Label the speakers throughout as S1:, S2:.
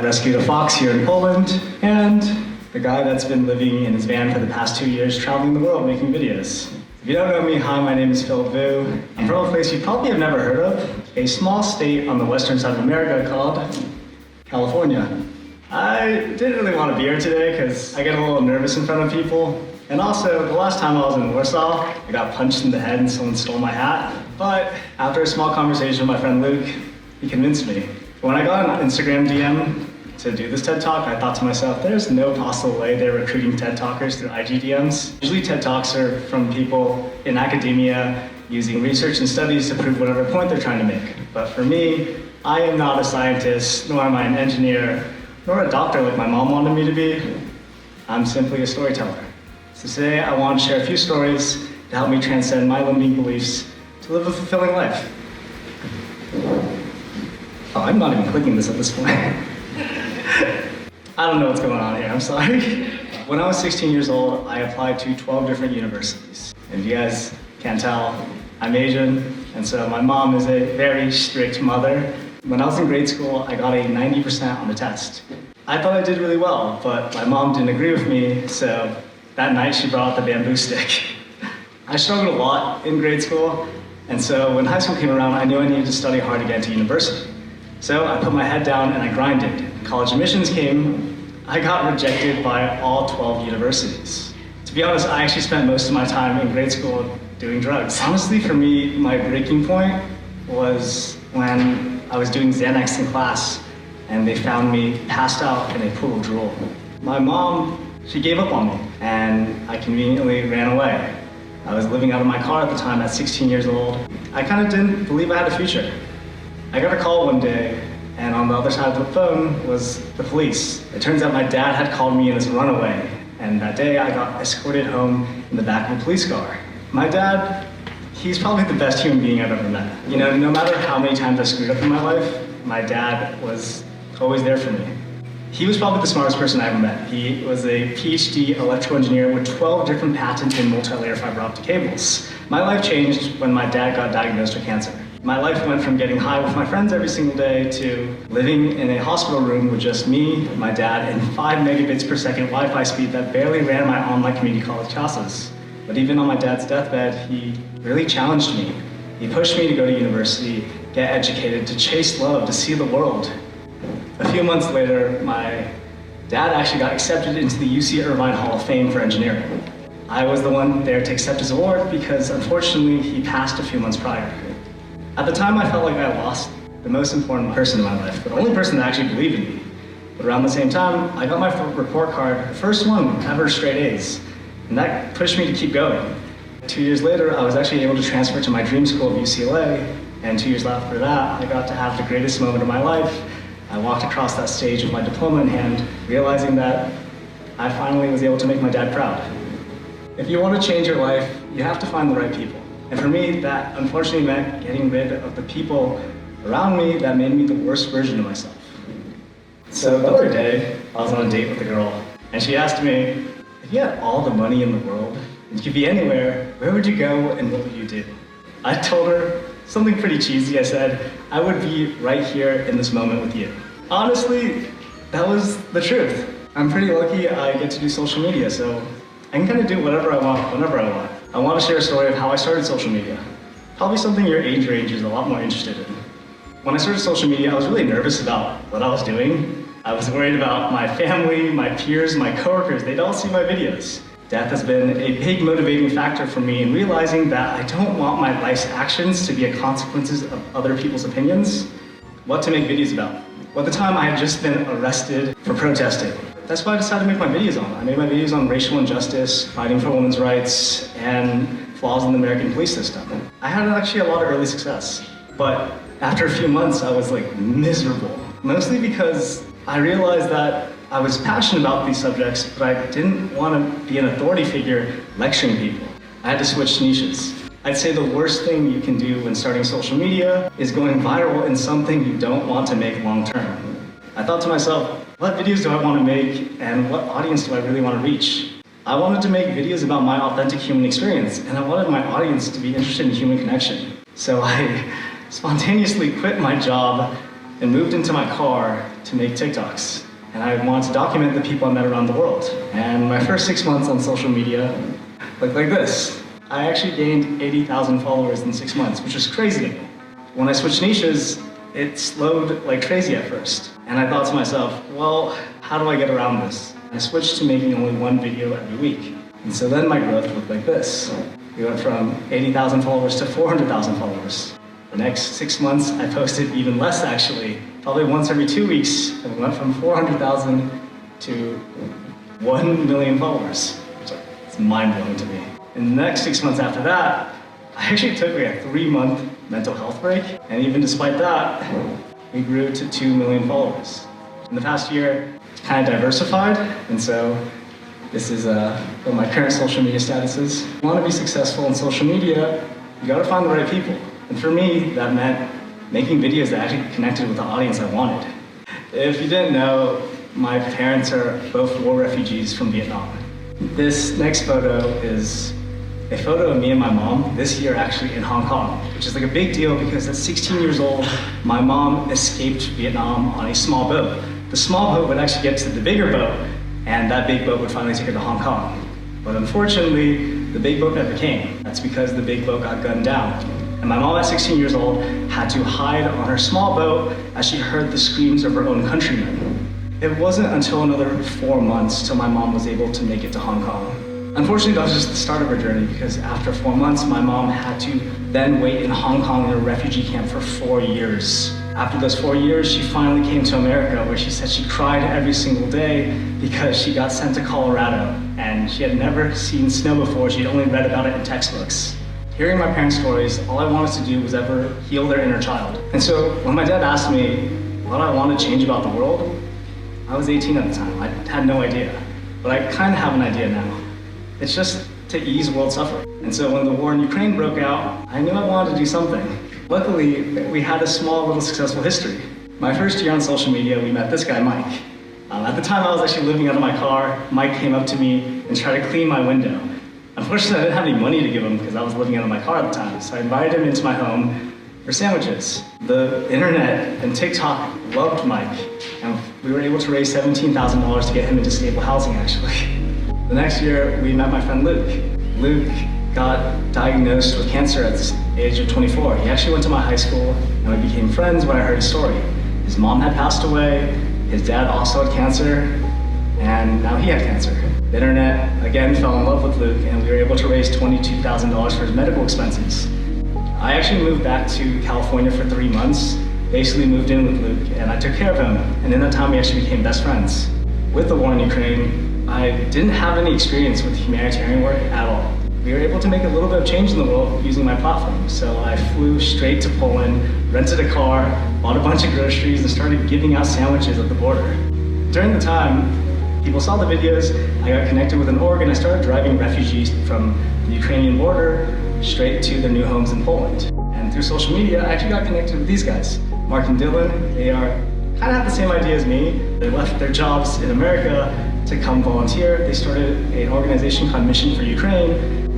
S1: rescued a fox here in Poland, and the guy that's been living in his van for the past 2 years, traveling the world making videos. If you don't know me, hi, my name is Phil Vu. I'm from a place you probably have never heard of, a small state on the western side of America called California. I didn't really want to be here today because I get a little nervous in front of people. And also, the last time I was in Warsaw, I got punched in the head and someone stole my hat. But after a small conversation with my friend Luke, he convinced me. When I got an Instagram DM to do this TED Talk, I thought to myself, there's no possible way they're recruiting TED Talkers through IG DMs. Usually TED Talks are from people in academia using research and studies to prove whatever point they're trying to make. But for me, I am not a scientist, nor am I an engineer, nor a doctor like my mom wanted me to be. I'm simply a storyteller. So today I want to share a few stories to help me transcend my limiting beliefs to live a fulfilling life. Oh, I'm not even clicking this at this point. I don't know what's going on here, I'm sorry. When I was 16 years old, I applied to 12 different universities. And if you guys can't tell, I'm Asian, and so my mom is a very strict mother. When I was in grade school, I got a 90% on the test. I thought I did really well, but my mom didn't agree with me, so that night she brought out the bamboo stick. I struggled a lot in grade school, and so when high school came around, I knew I needed to study hard to get into university. So I put my head down and I grinded. College admissions came, I got rejected by all 12 universities. To be honest, I actually spent most of my time in grade school doing drugs. Honestly, for me, my breaking point was when I was doing Xanax in class and they found me passed out in a pool of drool. My mom, she gave up on me and I conveniently ran away. I was living out of my car at the time at 16 years old. I kind of didn't believe I had a future. I got a call one day, and on the other side of the phone was the police. It turns out my dad had called me in his runaway, and that day I got escorted home in the back of a police car. My dad, he's probably the best human being I've ever met. You know, no matter how many times I screwed up in my life, my dad was always there for me. He was probably the smartest person I ever met. He was a PhD electrical engineer with 12 different patents in multi-layer fiber optic cables. My life changed when my dad got diagnosed with cancer. My life went from getting high with my friends every single day to living in a hospital room with just me, my dad, and 5 megabits per second Wi-Fi speed that barely ran my online community college classes. But even on my dad's deathbed, he really challenged me. He pushed me to go to university, get educated, to chase love, to see the world. A few months later, my dad actually got accepted into the UC Irvine Hall of Fame for engineering. I was the one there to accept his award because unfortunately he passed a few months prior. At the time, I felt like I lost the most important person in my life, the only person that actually believed in me. But around the same time, I got my report card, first one ever straight A's, and that pushed me to keep going. 2 years later, I was actually able to transfer to my dream school of UCLA, and 2 years after that, I got to have the greatest moment of my life. I walked across that stage with my diploma in hand, realizing that I finally was able to make my dad proud. If you want to change your life, you have to find the right people. And for me, that unfortunately meant getting rid of the people around me that made me the worst version of myself. So the other day, I was on a date with a girl, and she asked me, if you had all the money in the world, and you could be anywhere, where would you go and what would you do? I told her something pretty cheesy. I said, I would be right here in this moment with you. Honestly, that was the truth. I'm pretty lucky I get to do social media, so I can kind of do whatever I want, whenever I want. I want to share a story of how I started social media. Probably something your age range is a lot more interested in. When I started social media, I was really nervous about what I was doing. I was worried about my family, my peers, my coworkers. They'd all see my videos. Death has been a big motivating factor for me in realizing that I don't want my life's actions to be a consequences of other people's opinions. What to make videos about. Well, at the time, I had just been arrested for protesting. That's why I decided to make my videos on. I made my videos on racial injustice, fighting for women's rights, and flaws in the American police system. I had actually a lot of early success, but after a few months, I was like miserable. Mostly because I realized that I was passionate about these subjects, but I didn't want to be an authority figure lecturing people. I had to switch niches. I'd say the worst thing you can do when starting social media is going viral in something you don't want to make long term. I thought to myself, what videos do I want to make and what audience do I really want to reach? I wanted to make videos about my authentic human experience, and I wanted my audience to be interested in human connection. So I spontaneously quit my job and moved into my car to make TikToks. And I wanted to document the people I met around the world. And my first 6 months on social media looked like this. I actually gained 80,000 followers in 6 months, which was crazy to me. When I switched niches, it slowed like crazy at first. And I thought to myself, well, how do I get around this? I switched to making only one video every week. And so then my growth looked like this. We went from 80,000 followers to 400,000 followers. The next 6 months, I posted even less actually, probably once every 2 weeks, and we went from 400,000 to 1 million followers. So it's mind-blowing to me. In the next 6 months after that, I actually took like a 3-month mental health break, and even despite that, we grew to 2 million followers. In the past year, it's kind of diversified, and so this is what my current social media status is. If you want to be successful in social media, you gotta find the right people. And for me, that meant making videos that actually connected with the audience I wanted. If you didn't know, my parents are both war refugees from Vietnam. This next photo is a photo of me and my mom this year actually in Hong Kong, which is like a big deal because at 16 years old, my mom escaped Vietnam on a small boat. The small boat would actually get to the bigger boat, and that big boat would finally take her to Hong Kong. But unfortunately, the big boat never came. That's because the big boat got gunned down. And my mom at 16 years old had to hide on her small boat as she heard the screams of her own countrymen. It wasn't until another 4 months till my mom was able to make it to Hong Kong. Unfortunately, that was just the start of her journey because after 4 months, my mom had to then wait in Hong Kong in a refugee camp for 4 years. After those 4 years, she finally came to America where she said she cried every single day because she got sent to Colorado and she had never seen snow before. She'd only read about it in textbooks. Hearing my parents' stories, all I wanted to do was ever heal their inner child. And so when my dad asked me what I wanted to change about the world, I was 18 at the time. I had no idea, but I kind of have an idea now. It's just to ease world suffering. And so when the war in Ukraine broke out, I knew I wanted to do something. Luckily, we had a small little successful history. My first year on social media, we met this guy, Mike. At the time I was actually living out of my car. Mike came up to me and tried to clean my window. Unfortunately, I didn't have any money to give him because I was living out of my car at the time. So I invited him into my home for sandwiches. The internet and TikTok loved Mike, and we were able to raise $17,000 to get him into stable housing, actually. The next year, we met my friend Luke. Luke got diagnosed with cancer at the age of 24. He actually went to my high school, and we became friends when I heard his story. His mom had passed away, his dad also had cancer, and now he had cancer. The internet, again, fell in love with Luke, and we were able to raise $22,000 for his medical expenses. I actually moved back to California for 3 months, basically moved in with Luke, and I took care of him, and in that time we actually became best friends. With the war in Ukraine, I didn't have any experience with humanitarian work at all. We were able to make a little bit of change in the world using my platform. So I flew straight to Poland, rented a car, bought a bunch of groceries, and started giving out sandwiches at the border. During the time, people saw the videos, I got connected with an org, and I started driving refugees from the Ukrainian border straight to their new homes in Poland. And through social media, I actually got connected with these guys. Mark and Dylan, they are kind of have the same idea as me. They left their jobs in America to come volunteer. They started an organization called Mission for Ukraine.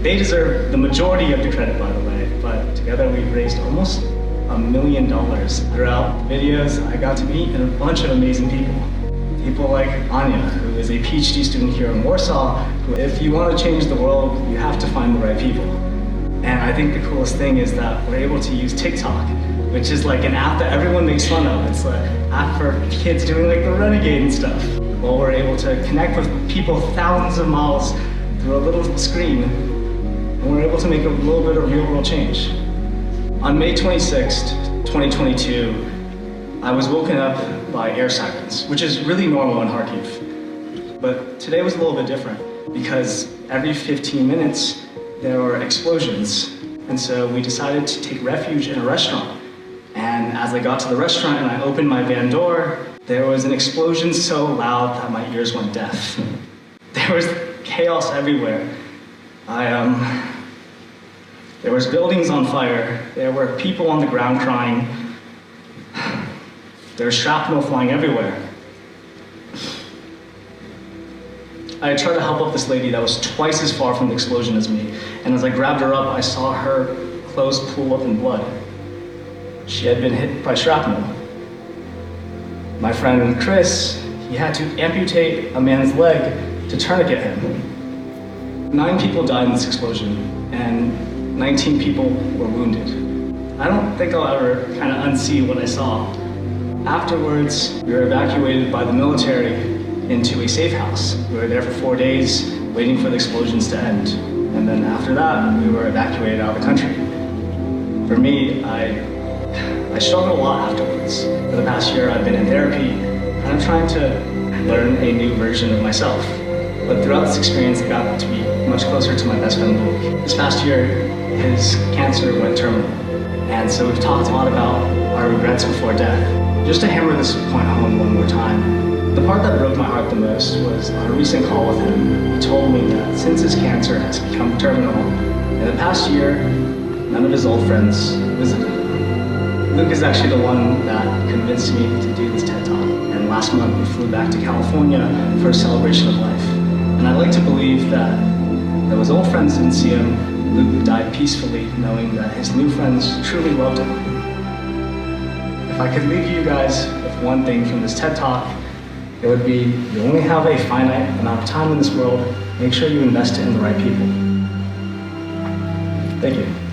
S1: They deserve the majority of the credit, by the way, but together we've raised almost $1 million. Throughout the videos, I got to meet a bunch of amazing people. People like Anya, who is a PhD student here in Warsaw, who, if you want to change the world, you have to find the right people. And I think the coolest thing is that we're able to use TikTok, which is like an app that everyone makes fun of. It's an app for kids doing like the renegade and stuff. Well, we're able to connect with people thousands of miles through a little screen, and we're able to make a little bit of real world change. On May 26th, 2022, I was woken up by air sirens, which is really normal in Kharkiv. But today was a little bit different because every 15 minutes there were explosions. And so we decided to take refuge in a restaurant. And as I got to the restaurant and I opened my van door, there was an explosion so loud that my ears went deaf. There was chaos everywhere. There was buildings on fire. There were people on the ground crying. There was shrapnel flying everywhere. I tried to help up this lady that was twice as far from the explosion as me. And as I grabbed her up, I saw her clothes pool up in blood. She had been hit by shrapnel. My friend Chris, he had to amputate a man's leg to tourniquet him. 9 people died in this explosion, and 19 people were wounded. I don't think I'll ever kind of unsee what I saw. Afterwards, we were evacuated by the military into a safe house. We were there for 4 days, waiting for the explosions to end. And then after that, we were evacuated out of the country. For me, I struggled a lot afterwards. For the past year, I've been in therapy, and I'm trying to learn a new version of myself. But throughout this experience, I got to be much closer to my best friend Luke. This past year, his cancer went terminal. And so we've talked a lot about our regrets before death. Just to hammer this point home one more time, the part that broke my heart the most was on a recent call with him. He told me that since his cancer has become terminal, in the past year, none of his old friends visited him. Luke is actually the one that convinced me to do this TED Talk. And last month we flew back to California for a celebration of life. And I'd like to believe that though his old friends didn't see him, Luke died peacefully knowing that his new friends truly loved him. If I could leave you guys with one thing from this TED Talk, it would be, you only have a finite amount of time in this world. Make sure you invest it in the right people. Thank you.